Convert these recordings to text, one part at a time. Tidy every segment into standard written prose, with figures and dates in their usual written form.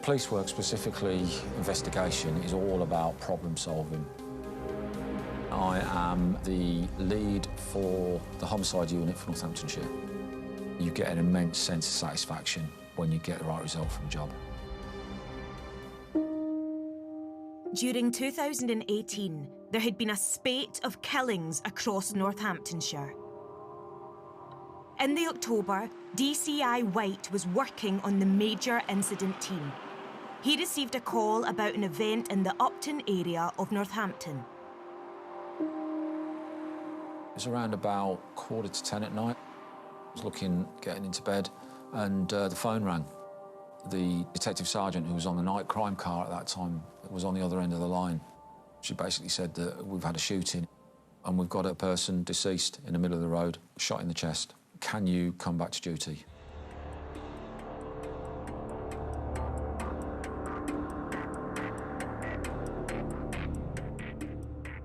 Police work, specifically investigation, is all about problem solving. I am the lead for the homicide unit for Northamptonshire. You get an immense sense of satisfaction when you get the right result from a job. During 2018, there had been a spate of killings across Northamptonshire. In the October, DCI White was working on the major incident team. He received a call about an event in the Upton area of Northampton. It was around about 9:45 at night. I was getting into bed, and the phone rang. The detective sergeant who was on the night crime car at that time was on the other end of the line. She basically said that we've had a shooting and we've got a person deceased in the middle of the road, shot in the chest. Can you come back to duty?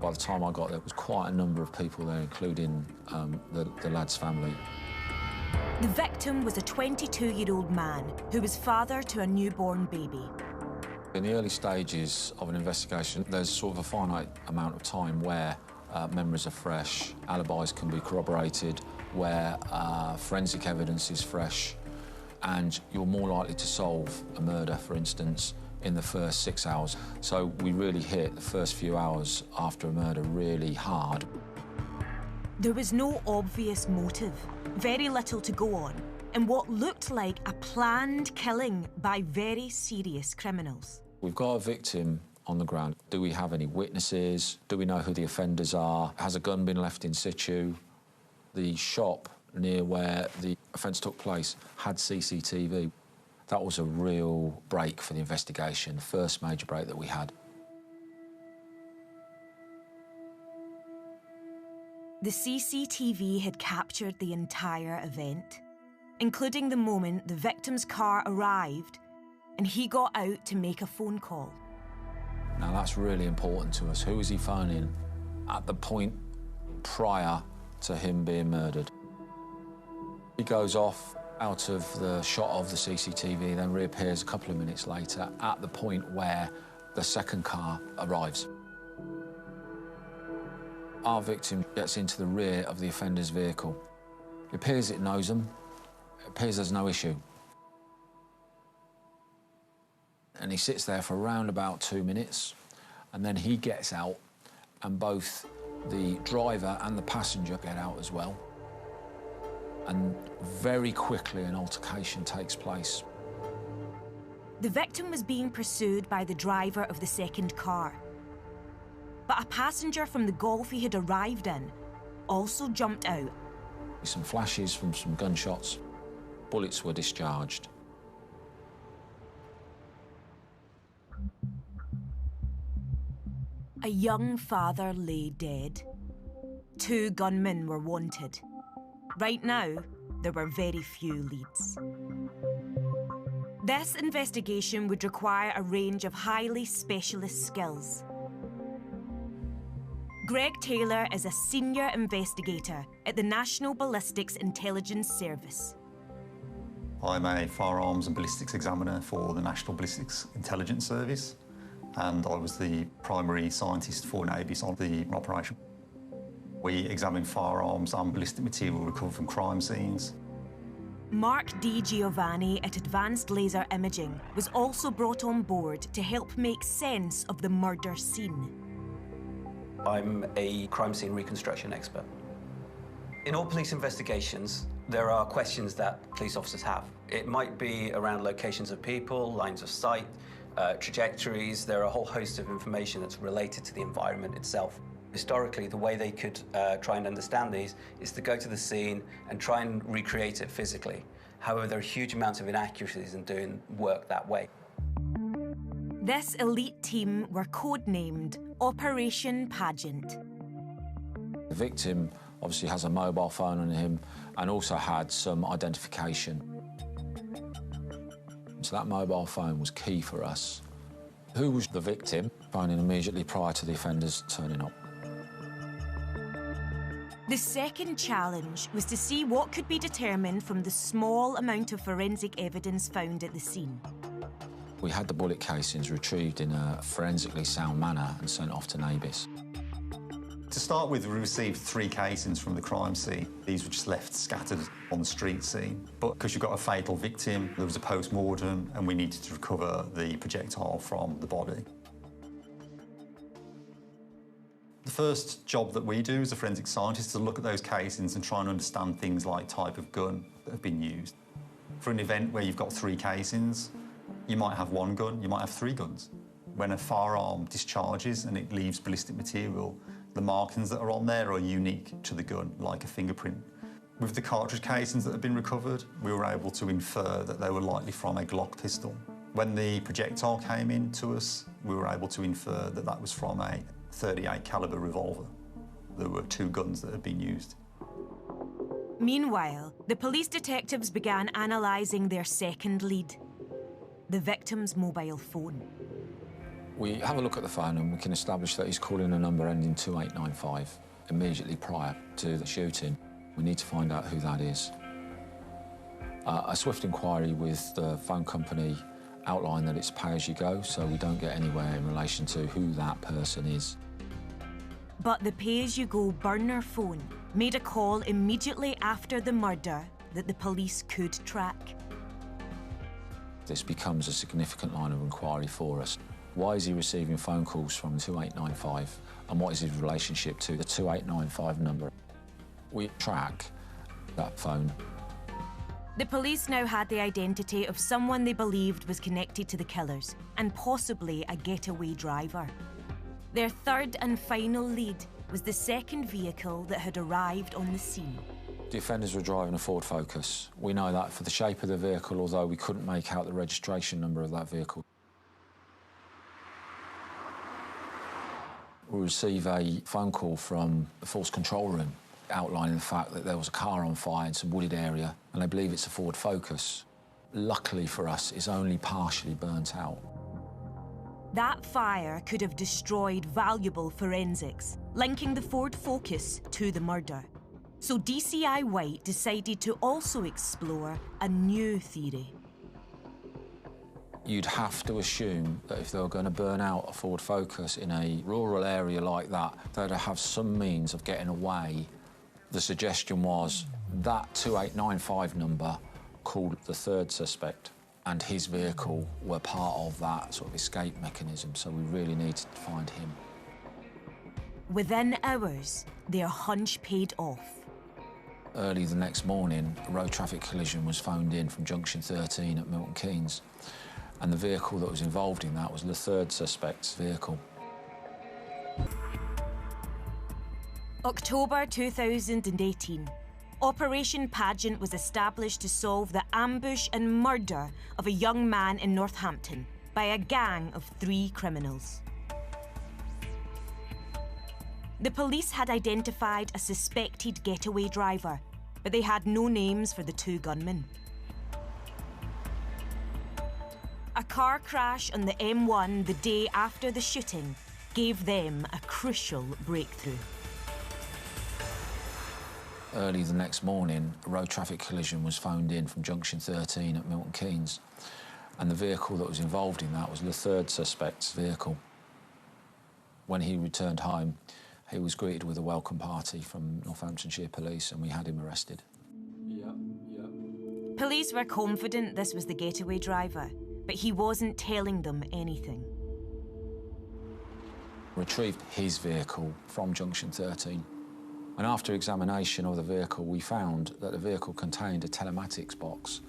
By the time I got there, there was quite a number of people there, including the lad's family. The victim was a 22-year-old man who was father to a newborn baby. In the early stages of an investigation, there's sort of a finite amount of time where memories are fresh, alibis can be corroborated, where forensic evidence is fresh, and you're more likely to solve a murder, for instance, in the first 6 hours. So we really hit the first few hours after a murder really hard. There was no obvious motive, very little to go on, and what looked like a planned killing by very serious criminals. We've got a victim on the ground. Do we have any witnesses? Do we know who the offenders are? Has a gun been left in situ? The shop near where the offence took place had CCTV. That was a real break for the investigation, the first major break that we had. The CCTV had captured the entire event, including the moment the victim's car arrived and he got out to make a phone call. Now that's really important to us. Who is he phoning at the point prior to him being murdered? He goes off out of the shot of the CCTV, then reappears a couple of minutes later at the point where the second car arrives. Our victim gets into the rear of the offender's vehicle. It appears it knows them. It appears there's no issue. And he sits there for around about 2 minutes, and then he gets out, and both the driver and the passenger get out as well. And very quickly an altercation takes place. The victim was being pursued by the driver of the second car. But a passenger from the Golf he had arrived in also jumped out. Some flashes from some gunshots. Bullets were discharged. A young father lay dead. 2 gunmen were wanted. Right now, there were very few leads. This investigation would require a range of highly specialist skills. Greg Taylor is a senior investigator at the National Ballistics Intelligence Service. I'm a firearms and ballistics examiner for the National Ballistics Intelligence Service, and I was the primary scientist for NABIS on the operation. We examine firearms and ballistic material recovered from crime scenes. Mark D. Giovanni at Advanced Laser Imaging was also brought on board to help make sense of the murder scene. I'm a crime scene reconstruction expert. In all police investigations, there are questions that police officers have. It might be around locations of people, lines of sight, trajectories. There are a whole host of information that's related to the environment itself. Historically, the way they could try and understand these is to go to the scene and try and recreate it physically. However, there are huge amounts of inaccuracies in doing work that way. This elite team were codenamed Operation Pageant. The victim obviously has a mobile phone on him and also had some identification. So that mobile phone was key for us. Who was the victim? Phoning immediately prior to the offenders turning up. The second challenge was to see what could be determined from the small amount of forensic evidence found at the scene. We had the bullet casings retrieved in a forensically sound manner and sent off to NABIS. To start with, we received 3 casings from the crime scene. These were just left scattered on the street scene. But because you've got a fatal victim, there was a post-mortem and we needed to recover the projectile from the body. The first job that we do as a forensic scientist is to look at those casings and try and understand things like type of gun that have been used. For an event where you've got 3 casings, you might have 1 gun, you might have 3 guns. When a firearm discharges and it leaves ballistic material, the markings that are on there are unique to the gun, like a fingerprint. With the cartridge casings that have been recovered, we were able to infer that they were likely from a Glock pistol. When the projectile came in to us, we were able to infer that that was from a .38 caliber revolver. There were 2 guns that had been used. Meanwhile, the police detectives began analysing their second lead, the victim's mobile phone. We have a look at the phone and we can establish that he's calling a number ending 2895 immediately prior to the shooting. We need to find out who that is. A swift inquiry with the phone company outlined that it's pay-as-you-go, so we don't get anywhere in relation to who that person is. But the pay-as-you-go burner phone made a call immediately after the murder that the police could track. This becomes a significant line of inquiry for us. Why is he receiving phone calls from 2895 and what is his relationship to the 2895 number? We track that phone. The police now had the identity of someone they believed was connected to the killers and possibly a getaway driver. Their third and final lead was the second vehicle that had arrived on the scene. The offenders were driving a Ford Focus. We know that for the shape of the vehicle, although we couldn't make out the registration number of that vehicle. We receive a phone call from the force control room outlining the fact that there was a car on fire in some wooded area and they believe it's a Ford Focus. Luckily for us, it's only partially burnt out. That fire could have destroyed valuable forensics, linking the Ford Focus to the murder. So DCI White decided to also explore a new theory. You'd have to assume that if they were going to burn out a Ford Focus in a rural area like that, they'd have some means of getting away. The suggestion was that 2895 number called the third suspect and his vehicle were part of that sort of escape mechanism, so we really needed to find him. Within hours, their hunch paid off. Early the next morning, a road traffic collision was phoned in from junction 13 at Milton Keynes. And the vehicle that was involved in that was the third suspect's vehicle. October 2018. Operation Pageant was established to solve the ambush and murder of a young man in Northampton by a gang of 3 criminals. The police had identified a suspected getaway driver, but they had no names for the 2 gunmen. A car crash on the M1 the day after the shooting gave them a crucial breakthrough. Early the next morning, a road traffic collision was phoned in from junction 13 at Milton Keynes. And the vehicle that was involved in that was the third suspect's vehicle. When he returned home, he was greeted with a welcome party from Northamptonshire Police and we had him arrested. Police were confident this was the getaway driver, but he wasn't telling them anything. Retrieved his vehicle from junction 13. And after examination of the vehicle, we found that the vehicle contained a telematics box,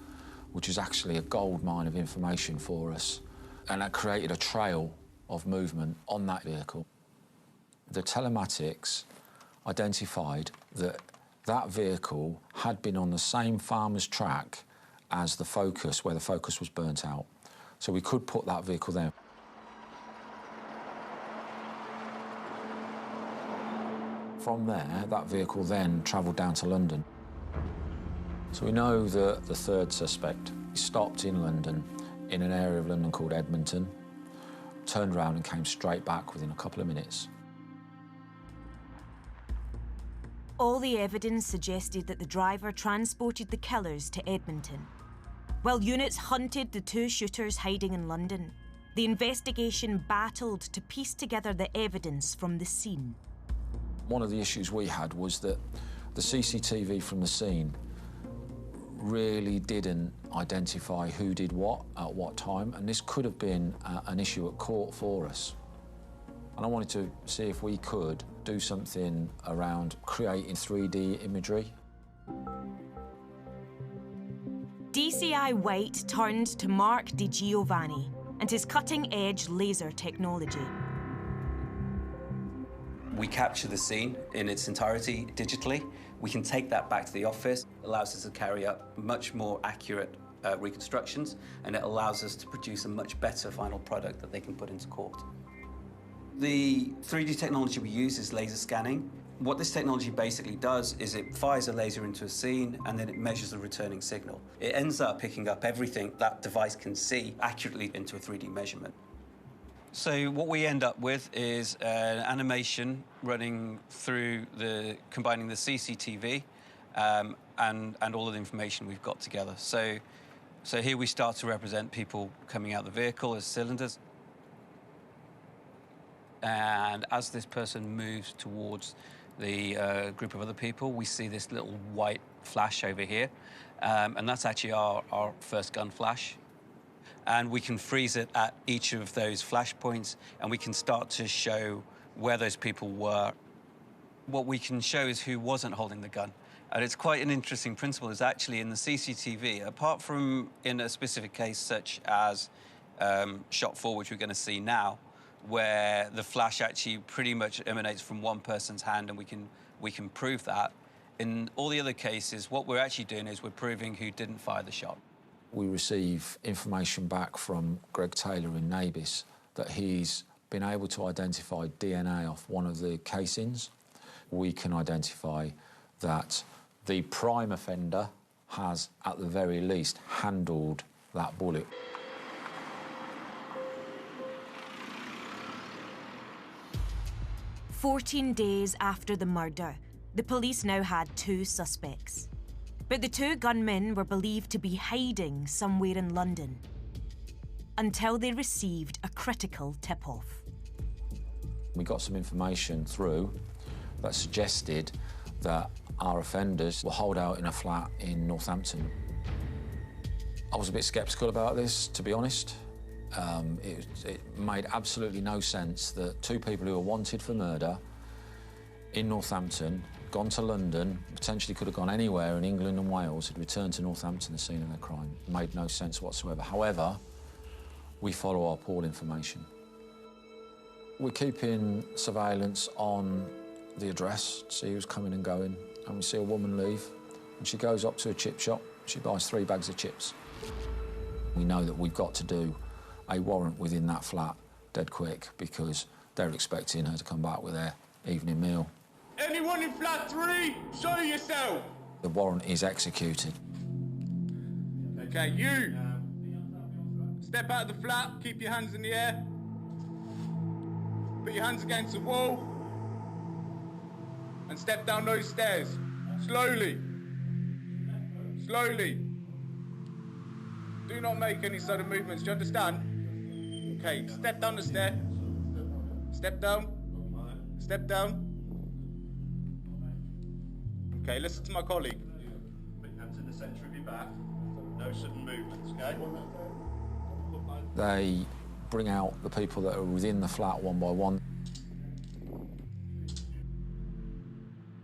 which is actually a gold mine of information for us. And that created a trail of movement on that vehicle. The telematics identified that that vehicle had been on the same farmer's track as the Focus, where the Focus was burnt out. So we could put that vehicle there. From there, that vehicle then travelled down to London. So we know that the third suspect stopped in London, in an area of London called Edmonton, turned around and came straight back within a couple of minutes. All the evidence suggested that the driver transported the killers to Edmonton. While units hunted the two shooters hiding in London, the investigation battled to piece together the evidence from the scene. One of the issues we had was that the CCTV from the scene really didn't identify who did what at what time, and this could have been an issue at court for us. And I wanted to see if we could do something around creating 3D imagery. DCI White turned to Mark Di Giovanni and his cutting-edge laser technology. We capture the scene in its entirety digitally. We can take that back to the office. It allows us to carry out much more accurate reconstructions, and it allows us to produce a much better final product that they can put into court. The 3D technology we use is laser scanning. What this technology basically does is it fires a laser into a scene and then it measures the returning signal. It ends up picking up everything that device can see accurately into a 3D measurement. So what we end up with is an animation running through combining the CCTV and all of the information we've got together. So here we start to represent people coming out of the vehicle as cylinders. And as this person moves towards the group of other people, we see this little white flash over here. And that's actually our first gun flash. And we can freeze it at each of those flash points, and we can start to show where those people were. What we can show is who wasn't holding the gun. And it's quite an interesting principle, is actually in the CCTV, apart from in a specific case such as shot 4, which we're going to see now, where the flash actually pretty much emanates from one person's hand, and we can prove that. In all the other cases, what we're actually doing is we're proving who didn't fire the shot. We receive information back from Greg Taylor in Nabis that he's been able to identify DNA off one of the casings. We can identify that the prime offender has, at the very least, handled that bullet. "14 days after the murder, the police now had two suspects. But the two gunmen were believed to be hiding somewhere in London until they received a critical tip-off. We got some information through that suggested that our offenders were holed out in a flat in Northampton. I was a bit sceptical about this, to be honest. It made absolutely no sense that two people who were wanted for murder in Northampton, gone to London, potentially could have gone anywhere in England and Wales, had returned to Northampton, the scene of their crime. It made no sense whatsoever. However, we follow our pool information. We're keeping surveillance on the address to see who's coming and going, and we see a woman leave, and she goes up to a chip shop, she buys 3 bags of chips. We know that we've got to do a warrant within that flat dead quick, because they're expecting her to come back with their evening meal. Anyone in flat 3, show yourself! The warrant is executed. Okay, you! Step out of the flat, keep your hands in the air. Put your hands against the wall. And step down those stairs. Slowly. Slowly. Do not make any sudden movements, do you understand? Okay, step down the stair. Step down. Step down. Okay, listen to my colleague. Put your hands in the centre of your back. No sudden movements, okay? They bring out the people that are within the flat one by one.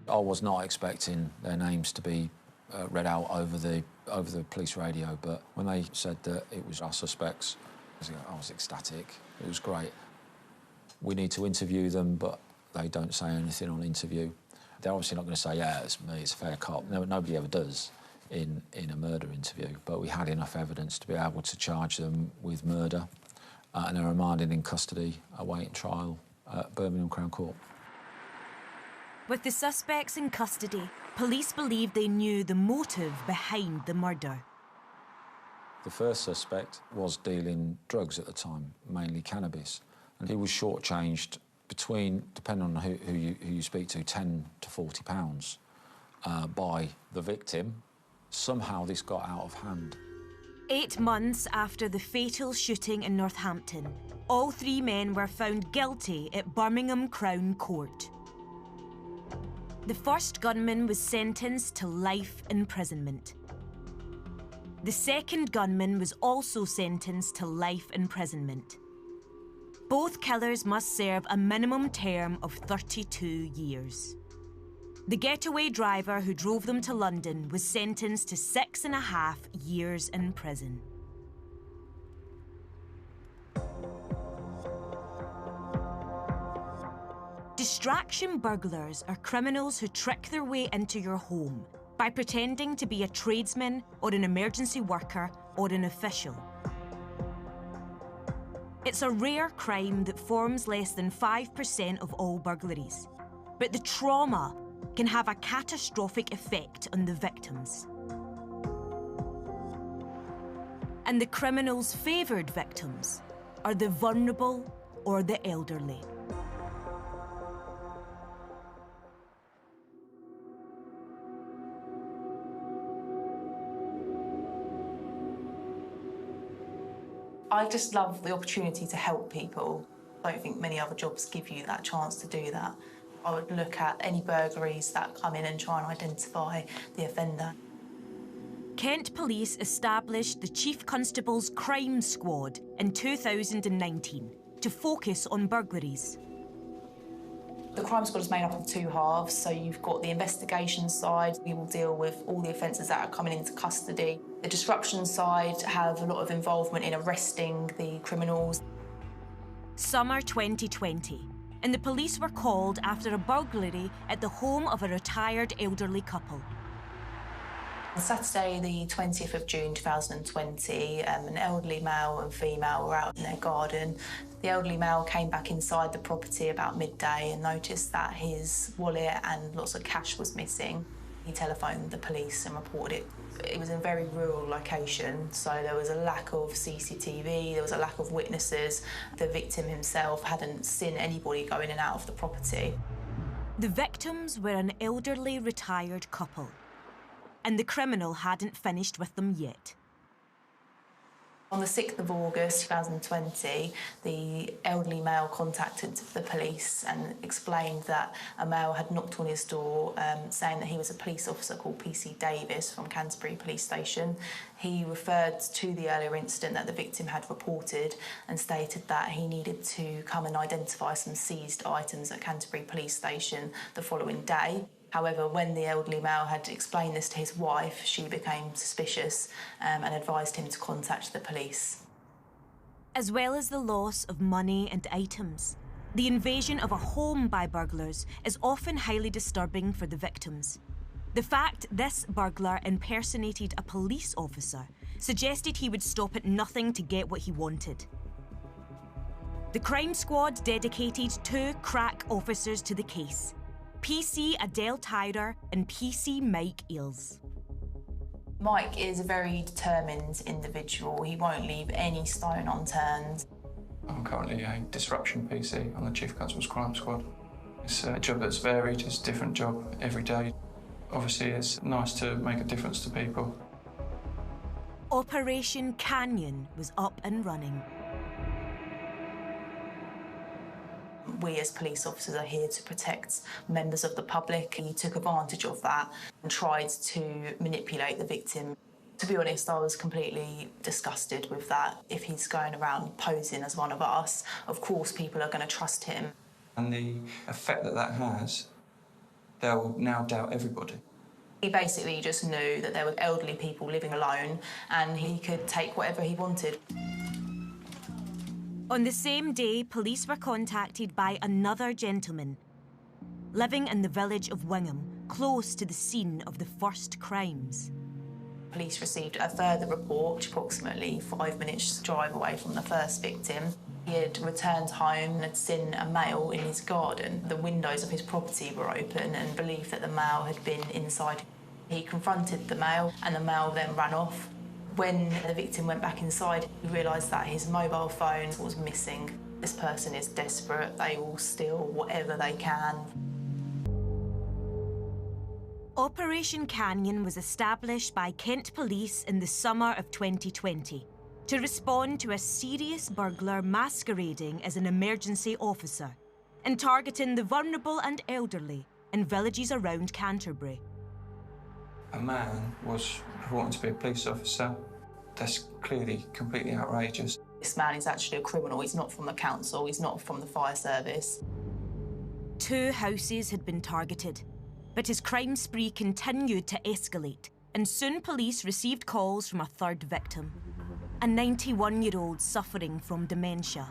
I was not expecting their names to be read out over the police radio, but when they said that it was our suspects, I was ecstatic. It was great. We need to interview them, but they don't say anything on interview. They're obviously not going to say, yeah, it's me, it's a fair cop. No, nobody ever does in a murder interview, but we had enough evidence to be able to charge them with murder, and they're remanded in custody, awaiting trial at Birmingham Crown Court. With the suspects in custody, police believe they knew the motive behind the murder. The first suspect was dealing drugs at the time, mainly cannabis, and he was shortchanged between, depending on who you speak to, £10 to £40 by the victim. Somehow this got out of hand. 8 months after the fatal shooting in Northampton, all 3 men were found guilty at Birmingham Crown Court. The first gunman was sentenced to life imprisonment. The second gunman was also sentenced to life imprisonment. Both killers must serve a minimum term of 32 years. The getaway driver who drove them to London was sentenced to 6.5 years in prison. Distraction burglars are criminals who trick their way into your home by pretending to be a tradesman or an emergency worker or an official. It's a rare crime that forms less than 5% of all burglaries, but the trauma can have a catastrophic effect on the victims. And the criminals' favoured victims are the vulnerable or the elderly. I just love the opportunity to help people. I don't think many other jobs give you that chance to do that. I would look at any burglaries that come in and try and identify the offender. Kent Police established the Chief Constable's Crime Squad in 2019 to focus on burglaries. The crime squad is made up of 2 halves, so you've got the investigation side. We will deal with all the offences that are coming into custody. The disruption side have a lot of involvement in arresting the criminals. Summer 2020, and the police were called after a burglary at the home of a retired elderly couple. On Saturday, the 20th of June 2020, an elderly male and female were out in their garden. The elderly male came back inside the property about midday and noticed that his wallet and lots of cash was missing. He telephoned the police and reported it. It was in a very rural location, so there was a lack of CCTV, there was a lack of witnesses. The victim himself hadn't seen anybody go in and out of the property. The victims were an elderly retired couple, and the criminal hadn't finished with them yet. On the 6th of August 2020, the elderly male contacted the police and explained that a male had knocked on his door saying that he was a police officer called PC Davis from Canterbury Police Station. He referred to the earlier incident that the victim had reported and stated that he needed to come and identify some seized items at Canterbury Police Station the following day. However, when the elderly male had explained this to his wife, she became suspicious and advised him to contact the police. As well as the loss of money and items, the invasion of a home by burglars is often highly disturbing for the victims. The fact this burglar impersonated a police officer suggested he would stop at nothing to get what he wanted. The crime squad dedicated 2 crack officers to the case: PC Adele Tyler and PC Mike Eels. Mike is a very determined individual. He won't leave any stone unturned. I'm currently a disruption PC on the Chief Constable's Crime Squad. It's a job that's varied, it's a different job every day. Obviously, it's nice to make a difference to people. Operation Canyon was up and running. We as police officers are here to protect members of the public. He took advantage of that and tried to manipulate the victim. To be honest, I was completely disgusted with that. If he's going around posing as one of us, of course people are going to trust him. And the effect that that has, they'll now doubt everybody. He basically just knew that there were elderly people living alone and he could take whatever he wanted. On the same day, police were contacted by another gentleman living in the village of Wingham, close to the scene of the first crimes. Police received a further report, approximately 5 minutes drive away from the first victim. He had returned home and had seen a male in his garden. The windows of his property were open and believed that the male had been inside. He confronted the male and the male then ran off. When the victim went back inside, he realised that his mobile phone was missing. This person is desperate. They will steal whatever they can. Operation Canyon was established by Kent Police in the summer of 2020 to respond to a serious burglar masquerading as an emergency officer and targeting the vulnerable and elderly in villages around Canterbury. A man was purporting to be a police officer. That's clearly completely outrageous. This man is actually a criminal. He's not from the council, he's not from the fire service. 2 houses had been targeted, but his crime spree continued to escalate, and soon police received calls from a 3rd victim, a 91-year-old suffering from dementia.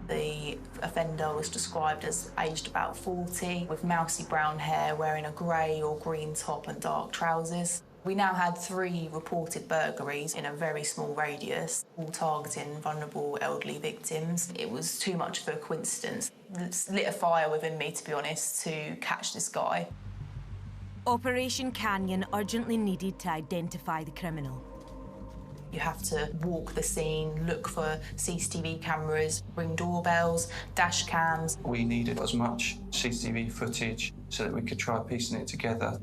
The offender was described as aged about 40, with mousy brown hair, wearing a grey or green top and dark trousers. We now had 3 reported burglaries in a very small radius, all targeting vulnerable elderly victims. It was too much of a coincidence. It lit a fire within me, to be honest, to catch this guy. Operation Canyon urgently needed to identify the criminal. You have to walk the scene, look for CCTV cameras, ring doorbells, dash cams. We needed as much CCTV footage so that we could try piecing it together.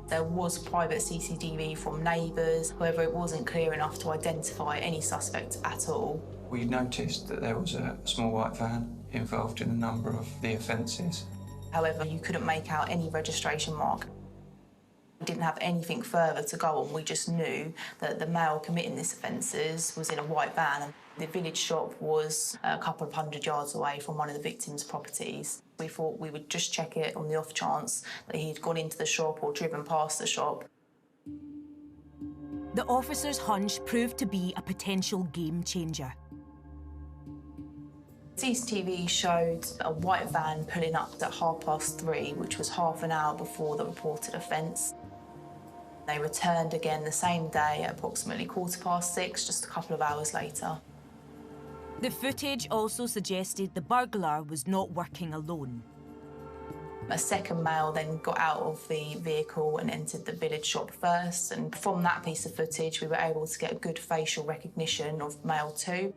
There was private CCTV from neighbours, however it wasn't clear enough to identify any suspect at all. We noticed that there was a small white van involved in a number of the offences. However, you couldn't make out any registration mark. We didn't have anything further to go on. We just knew that the male committing these offences was in a white van. The village shop was a couple of 100 yards away from one of the victims' properties. We thought we would just check it on the off chance that he'd gone into the shop or driven past the shop. The officer's hunch proved to be a potential game changer. CCTV showed a white van pulling up at 3:30, which was half an hour before the reported offence. They returned again the same day at approximately 6:15, just a couple of hours later. The footage also suggested the burglar was not working alone. A second male then got out of the vehicle and entered the village shop first, and from that piece of footage we were able to get a good facial recognition of male 2.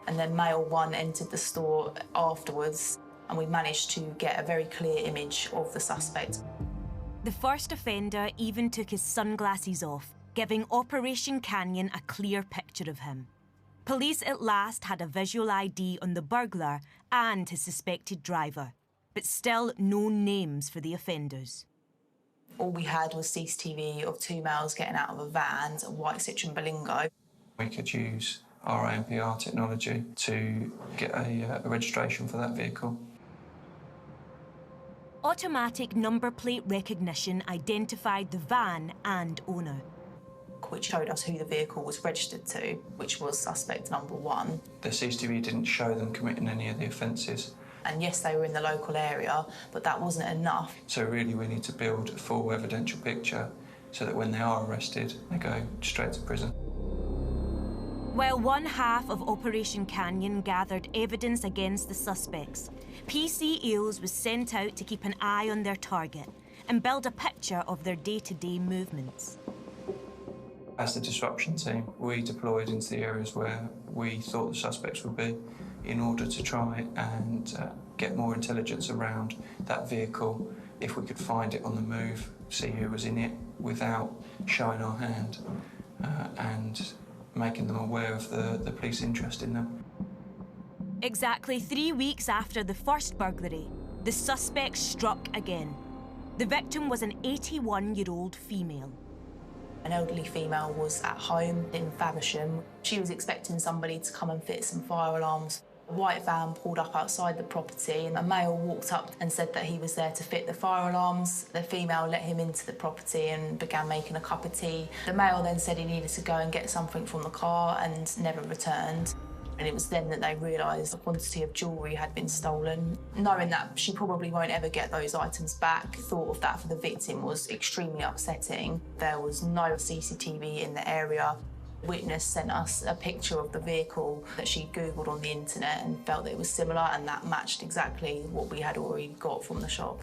And then male 1 entered the store afterwards, and we managed to get a very clear image of the suspect. The first offender even took his sunglasses off, giving Operation Canyon a clear picture of him. Police at last had a visual ID on the burglar and his suspected driver, but still no names for the offenders. All we had was CCTV of 2 males getting out of a van at White Citron Bolingo. We could use our ANPR technology to get a registration for that vehicle. Automatic number plate recognition identified the van and owner, which showed us who the vehicle was registered to, which was suspect number 1. The CCTV didn't show them committing any of the offences. And yes, they were in the local area, but that wasn't enough. So really we need to build a full evidential picture so that when they are arrested, they go straight to prison. While one half of Operation Canyon gathered evidence against the suspects, PC Eels was sent out to keep an eye on their target and build a picture of their day-to-day movements. As the disruption team, we deployed into the areas where we thought the suspects would be in order to try and get more intelligence around that vehicle. If we could find it on the move, see who was in it without showing our hand and making them aware of the police interest in them. Exactly 3 weeks after the first burglary, the suspect struck again. The victim was an 81-year-old female. An elderly female was at home in Faversham. She was expecting somebody to come and fit some fire alarms. A white van pulled up outside the property and a male walked up and said that he was there to fit the fire alarms. The female let him into the property and began making a cup of tea. The male then said he needed to go and get something from the car and never returned. And it was then that they realised a quantity of jewellery had been stolen. Knowing that she probably won't ever get those items back, thought of that for the victim was extremely upsetting. There was no CCTV in the area. The witness sent us a picture of the vehicle that she Googled on the internet and felt that it was similar, and that matched exactly what we had already got from the shop.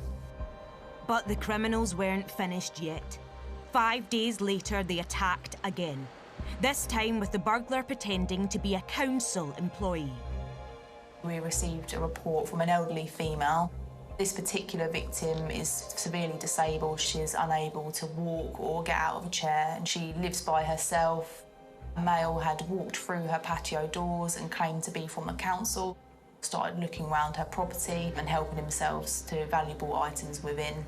But the criminals weren't finished yet. 5 days later, they attacked again. This time with the burglar pretending to be a council employee. We received a report from an elderly female. This particular victim is severely disabled. She is unable to walk or get out of a chair, and she lives by herself. A male had walked through her patio doors and claimed to be from the council, started looking around her property and helping themselves to valuable items within.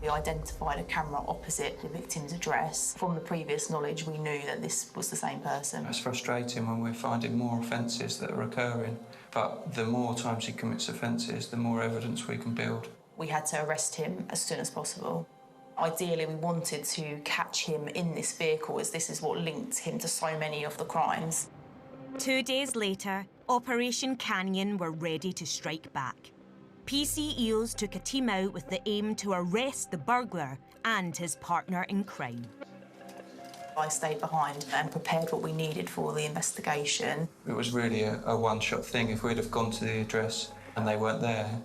We identified a camera opposite the victim's address. From the previous knowledge, we knew that this was the same person. It's frustrating when we're finding more offences that are occurring, but the more times he commits offences, the more evidence we can build. We had to arrest him as soon as possible. Ideally, we wanted to catch him in this vehicle, as this is what linked him to so many of the crimes. 2 days later, Operation Canyon were ready to strike back. PC Eels took a team out with the aim to arrest the burglar and his partner in crime. I stayed behind and prepared what we needed for the investigation. It was really a one-shot thing. If we'd have gone to the address and they weren't there,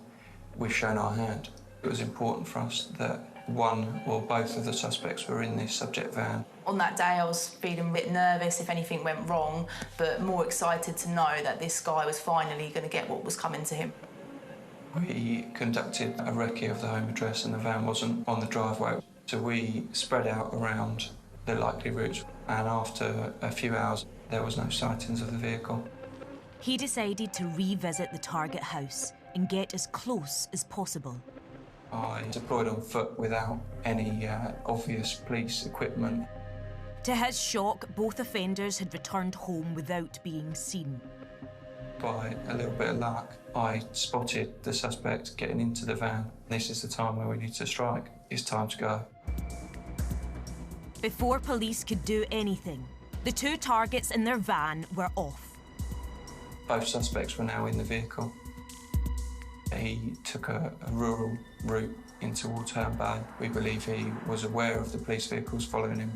we've shown our hand. It was important for us that one or both of the suspects were in this subject van. On that day, I was feeling a bit nervous if anything went wrong, but more excited to know that this guy was finally going to get what was coming to him. We conducted a recce of the home address and the van wasn't on the driveway, so we spread out around the likely routes, and after a few hours there was no sightings of the vehicle. He decided to revisit the target house and get as close as possible. I deployed on foot without any obvious police equipment. To his shock, both offenders had returned home without being seen. By a little bit of luck, I spotted the suspect getting into the van. This is the time where we need to strike. It's time to go. Before police could do anything, the two targets in their van were off. Both suspects were now in the vehicle. He took a rural route in towards Herne Bay. We believe he was aware of the police vehicles following him.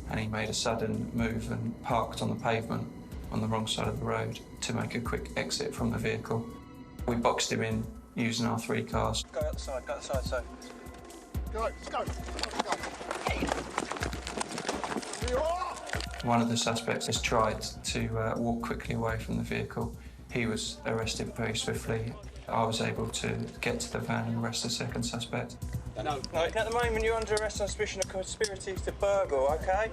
And he made a sudden move and parked on the pavement on the wrong side of the road to make a quick exit from the vehicle. We boxed him in using our 3 cars. Go outside, so. Go, let's go. One of the suspects has tried to walk quickly away from the vehicle. He was arrested very swiftly. I was able to get to the van and arrest the second suspect. No, at the moment you're under arrest on suspicion of conspiracy to burgle, OK?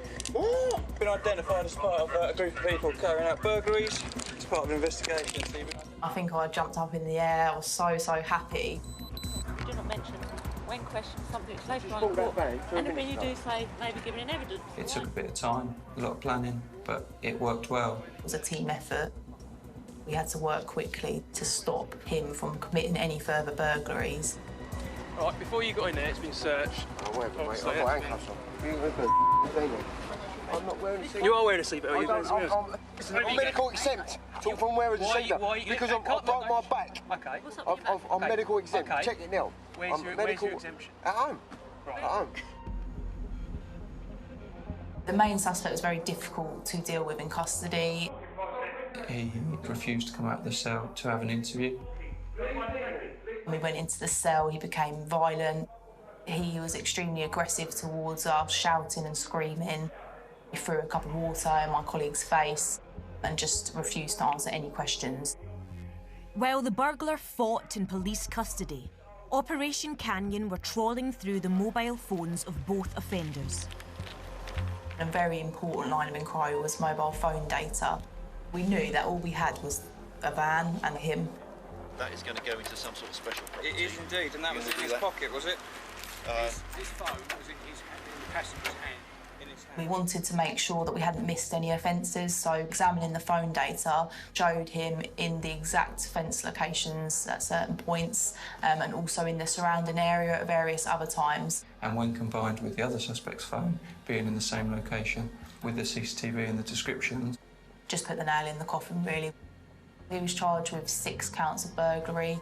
Been identified as part of a group of people carrying out burglaries. It's part of an investigation, Stephen. I think I jumped up in the air. I was so happy. You do not mention when questioned something which later on in court, and when you do say maybe giving an evidence. It took a bit of time, a lot of planning, but it worked well. It was a team effort. We had to work quickly to stop him from committing any further burglaries. All right, before you got in there, it's been searched. Oh, wait, mate, I've got handcuffs on. I'm not wearing a seatbelt. You are wearing a seatbelt. I'm medical exempt from wearing a seatbelt because I broke my back. Okay. I'm medical exempt. Okay. Check it now. Where's your exemption? At home. Right. At home. The main suspect was very difficult to deal with in custody. He refused to come out of the cell to have an interview. When we went into the cell, he became violent. He was extremely aggressive towards us, shouting and screaming. He threw a cup of water in my colleague's face and just refused to answer any questions. While the burglar fought in police custody, Operation Canyon were trawling through the mobile phones of both offenders. A very important line of inquiry was mobile phone data. We knew that all we had was a van and him. That is going to go into some sort of special property. It is indeed, and that was in his pocket, was it? His phone was in the passenger's hand. We wanted to make sure that we hadn't missed any offences, so examining the phone data showed him in the exact offence locations at certain points and also in the surrounding area at various other times. And when combined with the other suspect's phone being in the same location with the CCTV and the descriptions, just put the nail in the coffin, really. He was charged with 6 counts of burglary.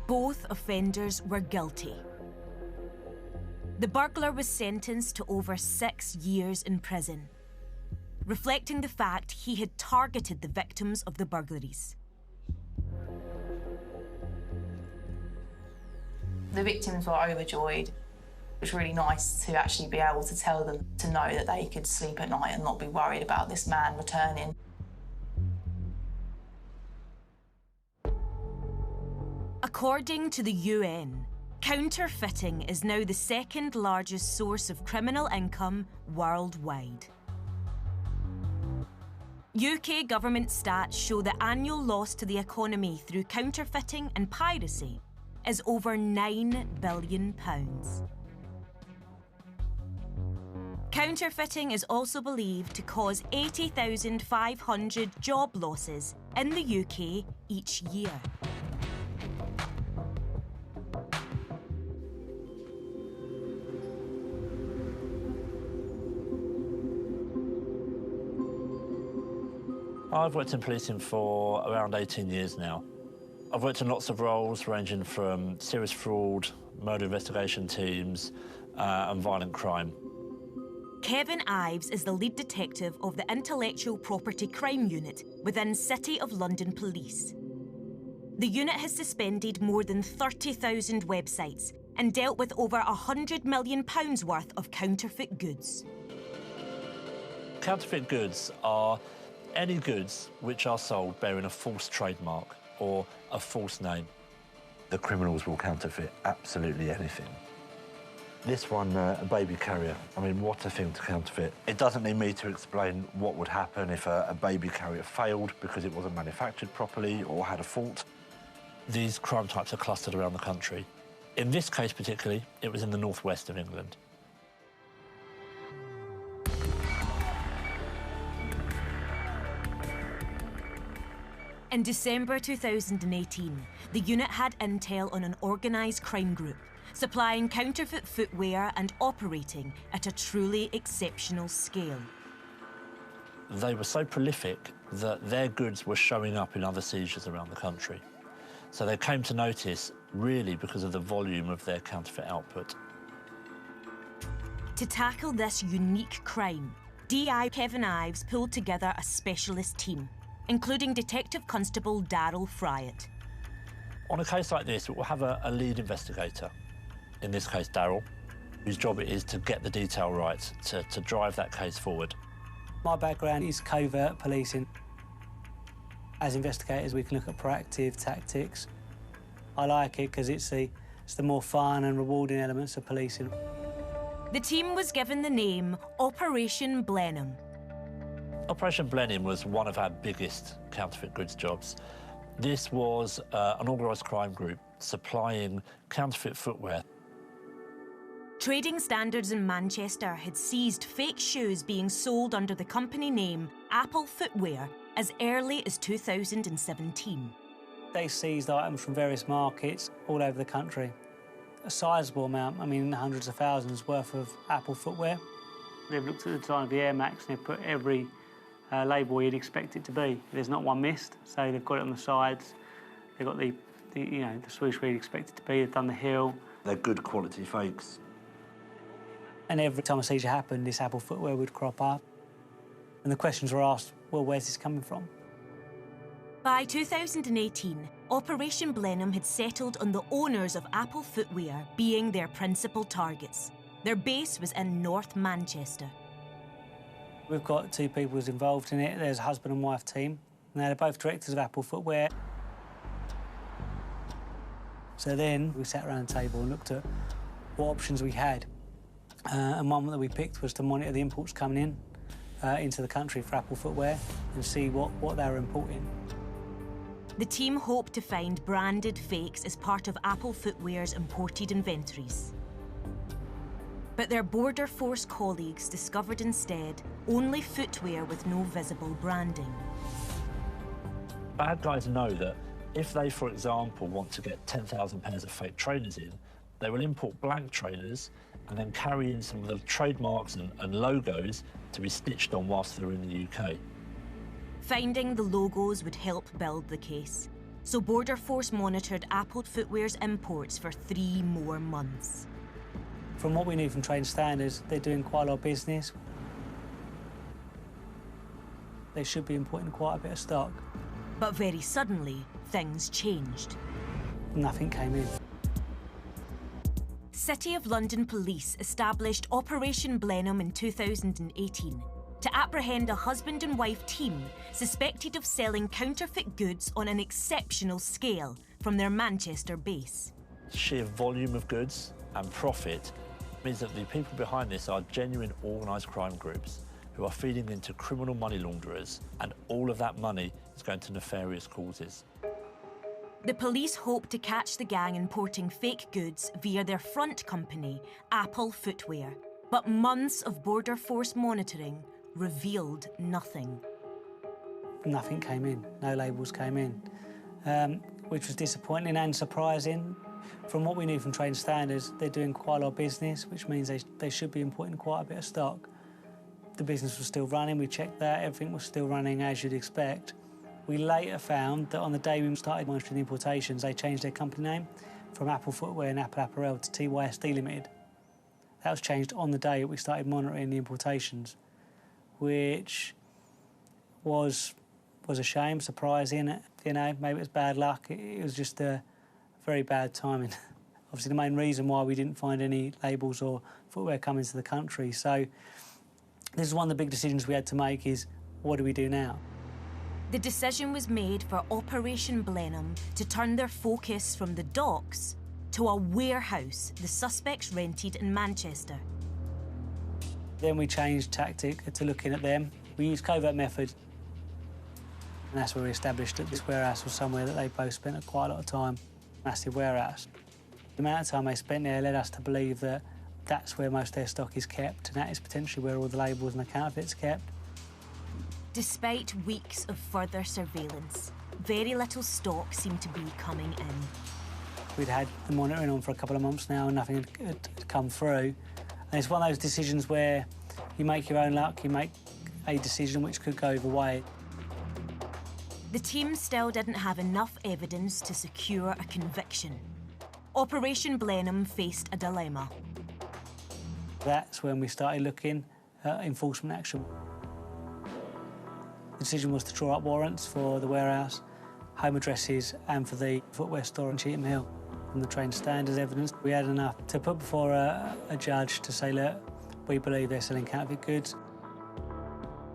Both offenders were guilty. The burglar was sentenced to over 6 years in prison, reflecting the fact he had targeted the victims of the burglaries. The victims were overjoyed. It was really nice to actually be able to tell them to know that they could sleep at night and not be worried about this man returning. According to the UN, counterfeiting is now the second largest source of criminal income worldwide. UK government stats show the annual loss to the economy through counterfeiting and piracy is over £9 billion. Counterfeiting is also believed to cause 80,500 job losses in the UK each year. I've worked in policing for around 18 years now. I've worked in lots of roles ranging from serious fraud, murder investigation teams, and violent crime. Kevin Ives is the lead detective of the Intellectual Property Crime Unit within City of London Police. The unit has suspended more than 30,000 websites and dealt with over £100 million worth of counterfeit goods. Counterfeit goods are any goods which are sold bearing a false trademark or a false name. The criminals will counterfeit absolutely anything. This one, a baby carrier. I mean, what a thing to counterfeit. It doesn't need me to explain what would happen if a baby carrier failed because it wasn't manufactured properly or had a fault. These crime types are clustered around the country. In this case particularly, it was in the northwest of England. In December 2018, the unit had intel on an organised crime group, supplying counterfeit footwear and operating at a truly exceptional scale. They were so prolific that their goods were showing up in other seizures around the country. So they came to notice really because of the volume of their counterfeit output. To tackle this unique crime, DI Kevin Ives pulled together a specialist team, including Detective Constable Darryl Fryatt. On a case like this, we'll have a lead investigator, in this case Darryl, whose job it is to get the detail right, to drive that case forward. My background is covert policing. As investigators, we can look at proactive tactics. I like it because it's the more fun and rewarding elements of policing. The team was given the name Operation Blenheim. Operation Blenheim was one of our biggest counterfeit goods jobs. This was an organised crime group supplying counterfeit footwear. Trading Standards in Manchester had seized fake shoes being sold under the company name Apple Footwear as early as 2017. They seized items from various markets all over the country. A sizable amount, I mean hundreds of thousands worth of Apple footwear. They've looked at the design of the Air Max and they've put every label you'd expect it to be. There's not one missed, so they've got it on the sides. They've got the swoosh where you'd expect it to be. They've done the heel. They're good quality fakes. And every time a seizure happened, this Apple footwear would crop up. And the questions were asked, well, where's this coming from? By 2018, Operation Blenheim had settled on the owners of Apple Footwear being their principal targets. Their base was in North Manchester. We've got two people who's involved in it. There's a husband and wife team. And they're both directors of Apple Footwear. So then we sat around the table and looked at what options we had. And one that we picked was to monitor the imports coming in into the country for Apple Footwear and see what they were importing. The team hoped to find branded fakes as part of Apple Footwear's imported inventories. But their border force colleagues discovered instead only footwear with no visible branding. Bad guys know that if they, for example, want to get 10,000 pairs of fake trainers in, they will import blank trainers and then carry in some of the trademarks and logos to be stitched on whilst they're in the UK. Finding the logos would help build the case, so Border Force monitored Apple Footwear's imports for 3 more months. From what we knew from Trading Standards, they're doing quite a lot of business. They should be importing quite a bit of stock. But very suddenly, things changed. Nothing came in. City of London Police established Operation Blenheim in 2018 to apprehend a husband and wife team suspected of selling counterfeit goods on an exceptional scale from their Manchester base. Sheer volume of goods and profit means that the people behind this are genuine organised crime groups who are feeding into criminal money launderers, and all of that money is going to nefarious causes. The police hope to catch the gang importing fake goods via their front company, Apple Footwear. But months of border force monitoring revealed nothing. Nothing came in, no labels came in, which was disappointing and surprising. From what we knew from trade standards, they're doing quite a lot of business, which means they should be importing quite a bit of stock. The business was still running, we checked that, everything was still running as you'd expect. We later found that on the day we started monitoring the importations, they changed their company name from Apple Footwear and Apple Apparel to TYSD Limited. That was changed on the day we started monitoring the importations, which was a shame, surprising. You know, maybe it was bad luck. It was just a very bad timing. Obviously, the main reason why we didn't find any labels or footwear coming to the country. So this is one of the big decisions we had to make is, what do we do now? The decision was made for Operation Blenheim to turn their focus from the docks to a warehouse the suspects rented in Manchester. Then we changed tactic to looking at them. We used covert methods, and that's where we established that this warehouse was somewhere that they both spent quite a lot of time. Massive warehouse. The amount of time they spent there led us to believe that that's where most of their stock is kept, and that is potentially where all the labels and the counterfeits are kept. Despite weeks of further surveillance, very little stock seemed to be coming in. We'd had the monitoring on for a couple of months now and nothing had come through. And it's one of those decisions where you make your own luck, you make a decision which could go either way. The team still didn't have enough evidence to secure a conviction. Operation Blenheim faced a dilemma. That's when we started looking at enforcement action. The decision was to draw up warrants for the warehouse, home addresses and for the footwear store in Cheetham Hill. From the trained standards evidence, we had enough to put before a judge to say, look, we believe they're selling counterfeit goods.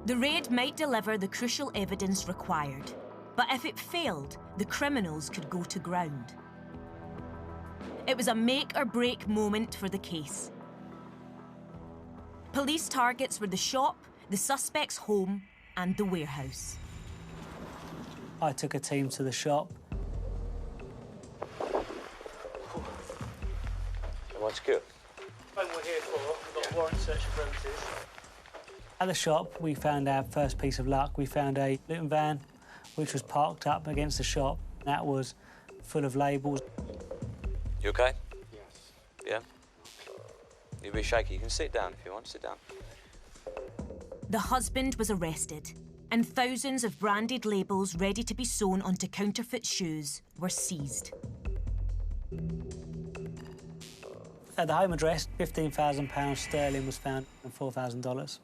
The raid might deliver the crucial evidence required, but if it failed, the criminals could go to ground. It was a make-or-break moment for the case. Police targets were the shop, the suspect's home and the warehouse. I took a team to the shop. Everyone's good. When we're here for, we've got a warrant search of premises. At the shop, we found our first piece of luck. We found a Luton van, which was parked up against the shop. That was full of labels. You okay? Yes. Yeah? You're a bit shaky. You can sit down if you want. Sit down. The husband was arrested, and thousands of branded labels ready to be sewn onto counterfeit shoes were seized. At the home address, £15,000 sterling was found and $4,000.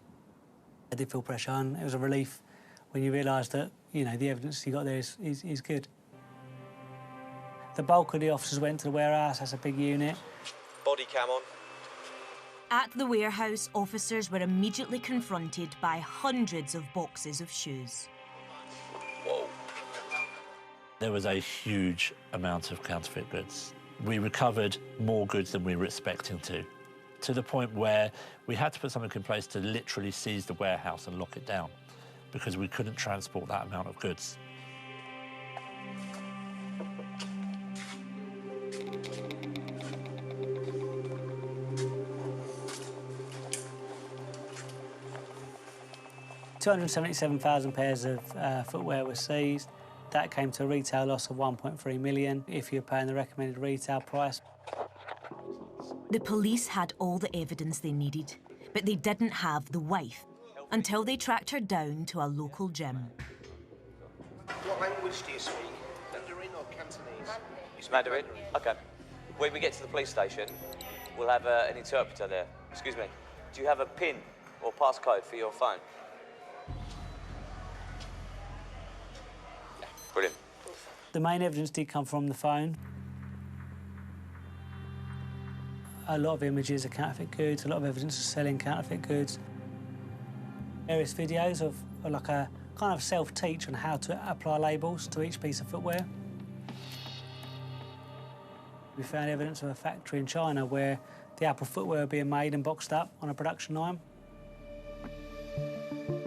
I did feel pressure on. It was a relief when you realise that, you know, the evidence you got there is good. The bulk of the officers went to the warehouse. That's a big unit. Body cam on. At the warehouse, officers were immediately confronted by hundreds of boxes of shoes. Whoa. There was a huge amount of counterfeit goods. We recovered more goods than we were expecting to the point where we had to put something in place to literally seize the warehouse and lock it down because we couldn't transport that amount of goods. £277,000 pairs of footwear were seized. That came to a retail loss of £1.3 million if you're paying the recommended retail price. The police had all the evidence they needed, but they didn't have the wife until they tracked her down to a local gym. What language do you speak? Mandarin or Cantonese? It's Mandarin? OK. When we get to the police station, we'll have an interpreter there. Excuse me. Do you have a PIN or passcode for your phone? Brilliant. The main evidence did come from the phone. a lot of images of counterfeit goods, a lot of evidence of selling counterfeit goods. Various videos of like a kind of self-teach on how to apply labels to each piece of footwear. We found evidence of a factory in China where the Apple footwear were being made and boxed up on a production line.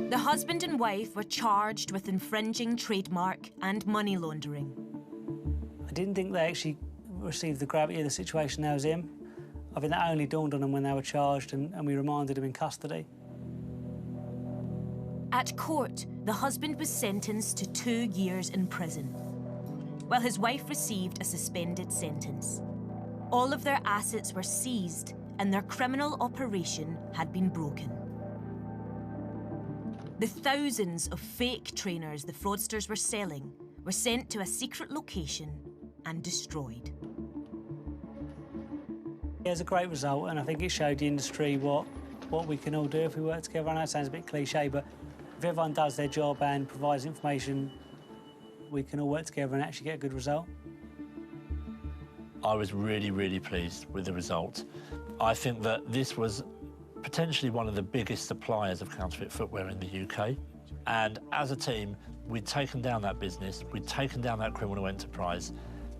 The husband and wife were charged with infringing trademark and money laundering. I didn't think they actually received the gravity of the situation they was in. I think that only dawned on them when they were charged and we remanded them in custody. At court, the husband was sentenced to 2 years in prison, while his wife received a suspended sentence. All of their assets were seized and their criminal operation had been broken. The thousands of fake trainers the fraudsters were selling were sent to a secret location and destroyed. It was a great result, and I think it showed the industry what we can all do if we work together. I know it sounds a bit cliche, but if everyone does their job and provides information, we can all work together and actually get a good result. I was really, really pleased with the result. I think that this was potentially one of the biggest suppliers of counterfeit footwear in the UK. And as a team, we'd taken down that business, we'd taken down that criminal enterprise,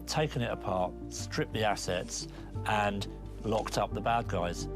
taken it apart, stripped the assets, and locked up the bad guys.